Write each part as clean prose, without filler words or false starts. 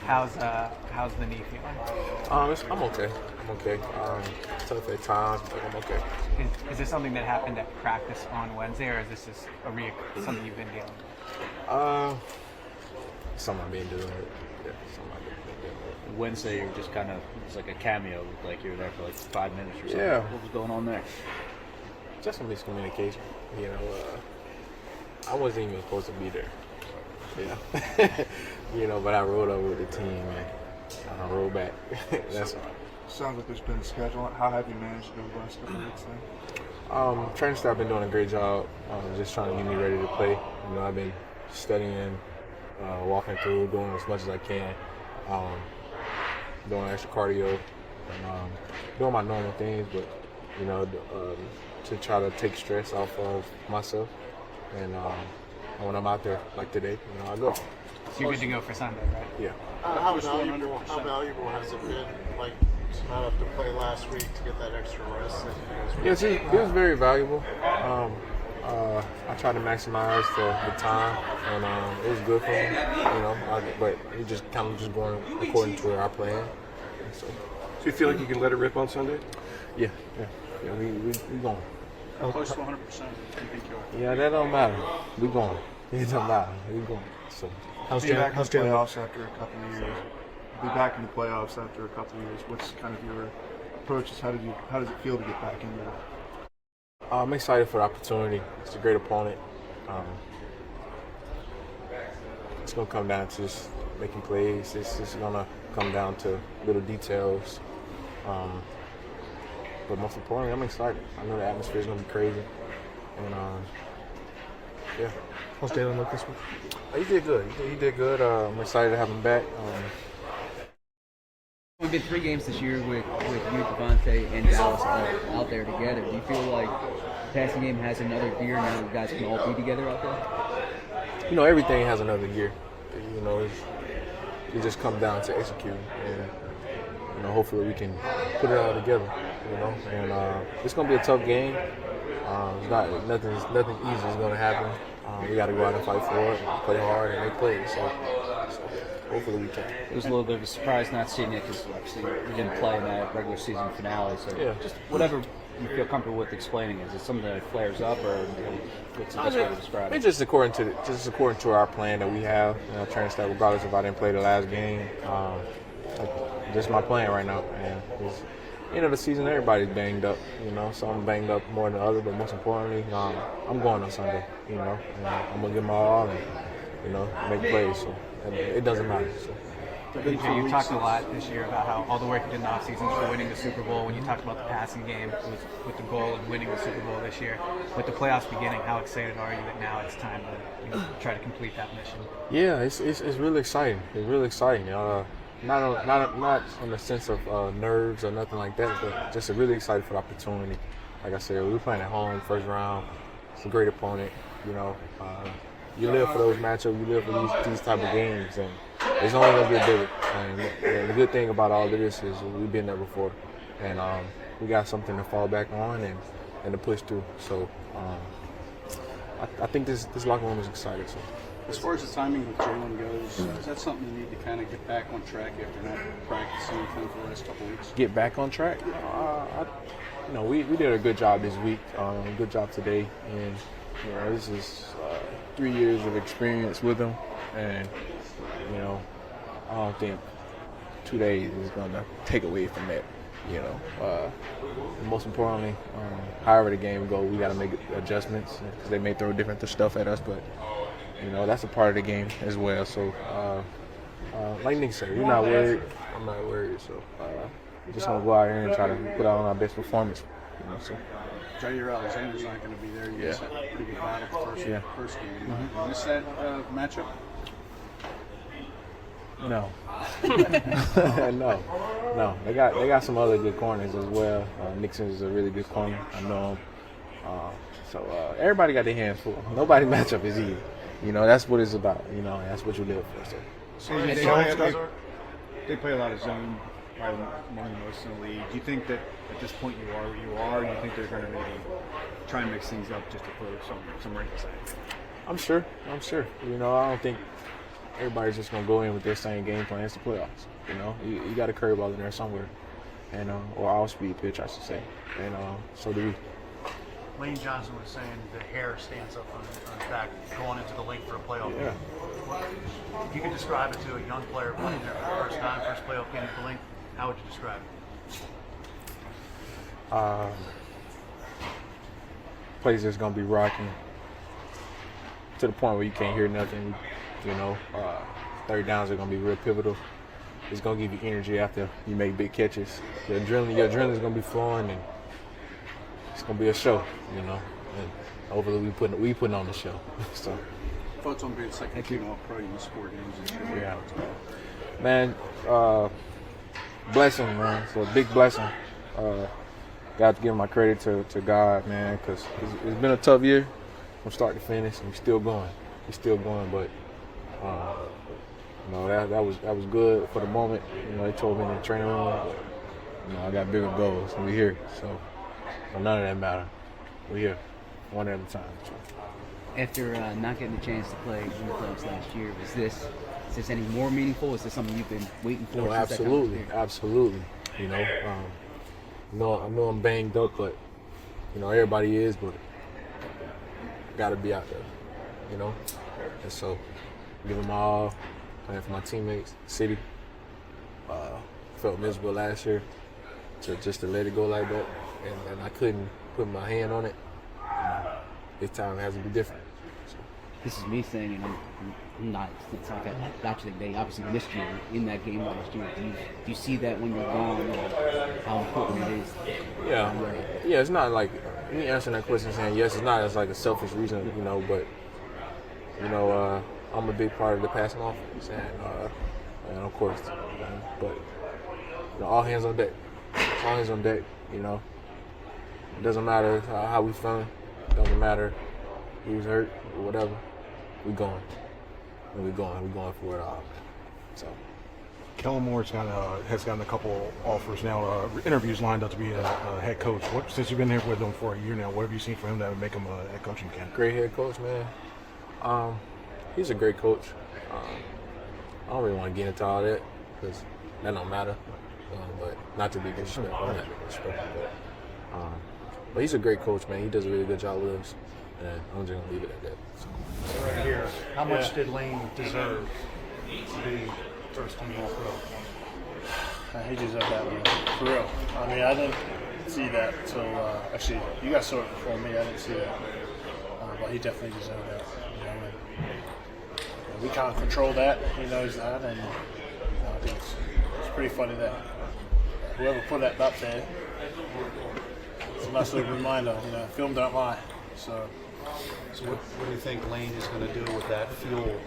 How's the knee feeling? I'm okay. I'm okay. Tough at times, but I'm okay. Is this something that happened at practice on Wednesday, or is this just something you've been dealing with? Something I've been doing. Yeah, something I've been dealing with. Wednesday, you were just kind of, it was like a cameo, like you were there for like 5 minutes or something. Yeah. What was going on there? Just some miscommunication. You know, I wasn't even supposed to be there. Yeah. You know, but I rode over with the team and I rode back. That's all. Sounds like there's been a schedule. How have you managed over the last couple of weeks then? Training staff been doing a great job. Just trying to get me ready to play. You know, I've been studying, walking through, doing as much as I can, doing extra cardio, and doing my normal things. But you know, to try to take stress off of myself. And when I'm out there like today, you know, I go. So you're good to go for Sunday, right? Yeah. How valuable has it been, like, to not have to play last week to get that extra rest? Yes, it was very valuable. I tried to maximize the time, and it was good for me, you know. But it just kind of just going according to our plan. So you feel like you can let it rip on Sunday? Yeah, we going. Close to 100%. You think you are? Yeah, that don't matter. We going. It don't matter. We going. So How's back in the playoffs after a couple of years? Be back in the playoffs after a couple of years. What's kind of your approaches? How does it feel to get back into it? I'm excited for the opportunity. It's a great opponent. It's gonna come down to just making plays. It's gonna come down to little details. But most importantly, I'm excited. I know the atmosphere is gonna be crazy, and yeah. How's Dalen look this week? He did good. He did good. I'm excited to have him back. We've been 3 games this year with you, Devontae, and Dallas all out there together. Do you feel like the passing game has another gear now that you guys can all be together out there? You know, everything has another gear. You know, it just comes down to executing, and you know, hopefully we can put it all together. You know, and it's gonna be a tough game. It's not nothing easy is gonna happen. We got to go out and fight for it, and play hard, and make plays. So hopefully we can. It was a little bit of a surprise not seeing it because obviously you didn't play in that regular season finale. So Yeah. just whatever you feel comfortable with explaining. Is it something that flares up, or what's the best way to describe it? It's just according to our plan that we have. You know, training staff, regardless if I didn't play the last game, just my plan right now. And it's, end of the season, everybody's banged up. You know, some banged up more than others, but most importantly, I'm going on Sunday. You know, and I'm gonna give my all and you know make plays. So it doesn't matter. So. PJ, you talked a lot this year about how all the work you did in the offseason for winning the Super Bowl. When you talked about the passing game, it was with the goal of winning the Super Bowl this year. With the playoffs beginning, how excited are you that now it's time to try to complete that mission? Yeah, it's really exciting. It's really exciting. Not on the sense of nerves or nothing like that, but just really excited for the opportunity. Like I said, we're playing at home, first round. It's a great opponent. You know, you live for those matchups. You live for these type of games, and it's only gonna get bigger. And the good thing about all of this is we've been there before, and we got something to fall back on and to push through. So I think this locker room is excited. So. As far as the timing with Jalen goes, is that something you need to kind of get back on track after not practicing with him for the last couple of weeks? Get back on track? We did a good job this week. Good job today, and you know this is 3 years of experience with him, and you know I don't think 2 days is gonna take away from that. You know, most importantly, however the game go, we got to make adjustments because they may throw different stuff at us, but. You know, that's a part of the game as well. So, like Nick said, we're not worried. I'm not worried. So, we're just going to go out here and try to put out our best performance. You know, so. Jair Alexander's not going to be there. You guys had a pretty good battle first game. Mm-hmm. You miss that matchup? No. No. They got some other good corners as well. Nixon is a really good corner. I know him. So everybody got their hands full. Nobody matchup is easy. You know, that's what it's about. You know, that's what you live for. So they play a lot of zone, probably more than most in the league. Do you think that at this point you are where you are? Do you think they're going to maybe try and mix things up just to throw some wrinkles at it? I'm sure. You know, I don't think everybody's just gonna go in with their same game plan. It's the playoffs. You know, you got a curveball in there somewhere, and or off-speed pitch, I should say, and so do we. Lane Johnson was saying the hair stands up on his back going into the link for a playoff Yeah. game. If you could describe it to a young player playing there for the first time, first playoff game at the link, how would you describe it? Place that's gonna be rocking to the point where you can't hear nothing. You know, third downs are gonna be real pivotal. It's gonna give you energy after you make big catches. Your adrenaline's gonna be flowing, and it's gonna be a show. You know, and hopefully we putting on the show. So. Thoughts on being second team all pro? You scored games this year. Yeah, man. Blessing, man. It's a big blessing. Got to give my credit to God, man, because it's been a tough year from start to finish, and we're still going. But you know, that was good for the moment. You know, they told me in the training room, but, you know, I got bigger goals, and we're here. So none of that matter. We're here, one at a time. So. After not getting the chance to play in the playoffs last year, is this any more meaningful? Is this something you've been waiting for? No, absolutely. You know, I know I'm banged up, but you know everybody is, but got to be out there. You know, and so give them all, playing for my teammates, city. Felt miserable last year, just to let it go like that, and I couldn't put my hand on it. This time it has to be different. So. This is me saying, and I'm not. It's not that actually they obviously missed you in that game last year. Do you see that when you're gone, how important it is? Yeah. It's not like me answering that question saying yes. It's not as like a selfish reason, you know. But you know, I'm a big part of the passing offense, and of course, but you know, all hands on deck. All hands on deck. You know, it doesn't matter how we feeling. Doesn't matter who's hurt or whatever. We going. And we're going for it all. So. Kellen Moore's has gotten a couple offers now, interviews lined up to be a head coach. Since you've been here with him for a year now, what have you seen from him that would make him a head coaching candidate? Great head coach, man. He's a great coach. I don't really want to get into all that because that don't matter. But not to be disrespectful, I'm not disrespectful, but he's a great coach, man. He does a really good job with us, and I'm just gonna leave it at that. So. Right here, how much did Lane deserve to be first team all pro? He deserved that one, for real. I mean, I didn't see that till actually you guys saw it before me. I didn't see that, but he definitely deserved that. You know, and we can't control that. He knows that, and I think it's pretty funny that whoever put that up there. It's a nice little reminder, you know, film don't lie. So what do you think Lane is going to do with that fuel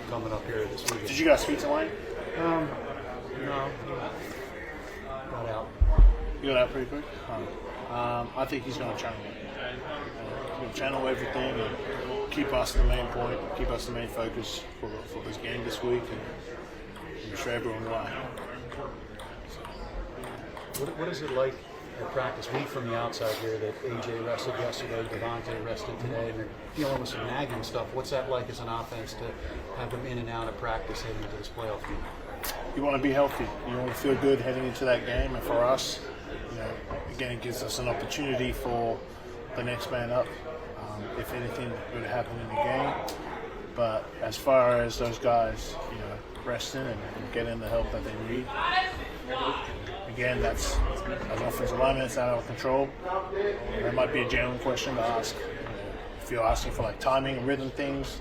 coming up here this weekend? did you guys speak to Lane? No. Got out. You got out pretty quick? I think he's going to channel it. He's going to channel everything and keep us the main point, keep us the main focus for this game this week, and show everyone why. What is it like at practice, week from the outside here, that AJ rested yesterday, Devontae rested today, and they're dealing with some nagging stuff? What's that like as an offense to have them in and out of practice heading into this playoff game? You want to be healthy. You want to feel good heading into that game, and for us, you know, again, it gives us an opportunity for the next man up, if anything were to happen in the game. But as far as those guys, you know, resting and getting the help that they need, again, that's as offensive lineman, it's out of control. That might be a genuine question to ask. If you're asking for like timing and rhythm things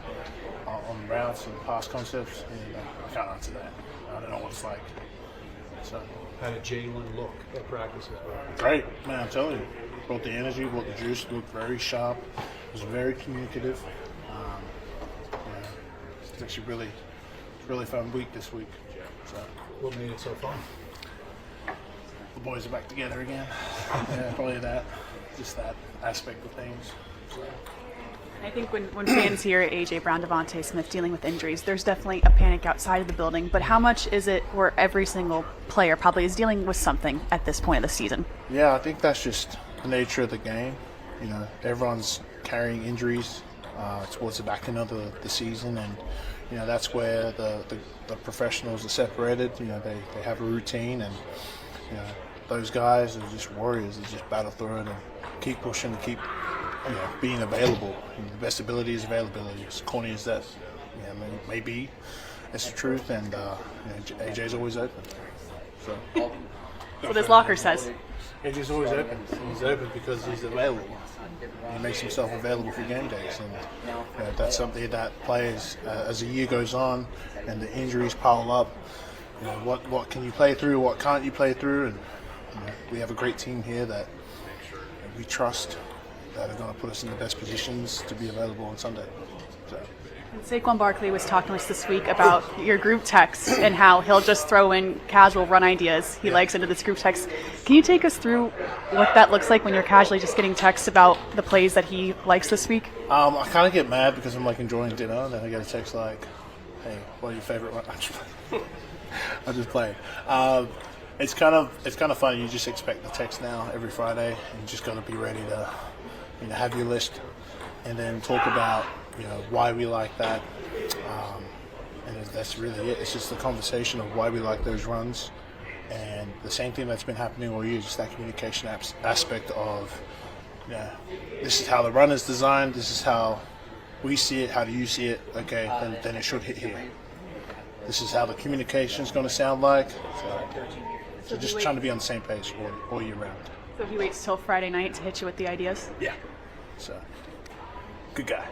on routes and pass concepts, I can't answer that. I don't know what it's like. So, How did Jalen look at practice as well? great, man, I'm telling you. Brought the energy, brought the juice, looked very sharp, was very communicative. It's actually really fun week this week. So, What made it so fun? the boys are back together again. Yeah, probably that, just that aspect of things. So. I think when fans hear A.J. Brown, Devontae Smith dealing with injuries, there's definitely a panic outside of the building. But how much is it where every single player probably is dealing with something at this point of the season? Yeah, I think that's just the nature of the game. You know, everyone's carrying injuries towards the back end of the season, and that's where the professionals are separated. They have a routine, and those guys are just warriors. They just battle through it and keep pushing, and keep being available. The best ability is availability. As corny as that maybe it's the truth, and AJ's always open. So That's what his locker says. AJ's always open. He's open because he's available. He makes himself available for game days, and that's something that players, as the year goes on and the injuries pile up, what can you play through, what can't you play through, and we have a great team here that we trust that are going to put us in the best positions to be available on Sunday. So. Saquon Barkley was talking to us this week about your group text and how he'll just throw in casual run ideas he likes into this group text. Can you take us through what that looks like when you're casually just getting texts about the plays that he likes this week? I kind of get mad because I'm enjoying dinner, and then I get a text like, "Hey, what are your favorite runs?" I just play. It's kind of fun. You just expect the text now every Friday, and you just got to be ready to have your list, and then talk about why we like that, and that's really it. It's just the conversation of why we like those runs, and the same thing that's been happening all year, just that communication aspect of, this is how the run is designed, this is how we see it, how do you see it, okay, then it should hit here. This is how the communication is going to sound like, so just trying to be on the same page all year round. So he waits till Friday night to hit you with the ideas? Yeah, so good guy.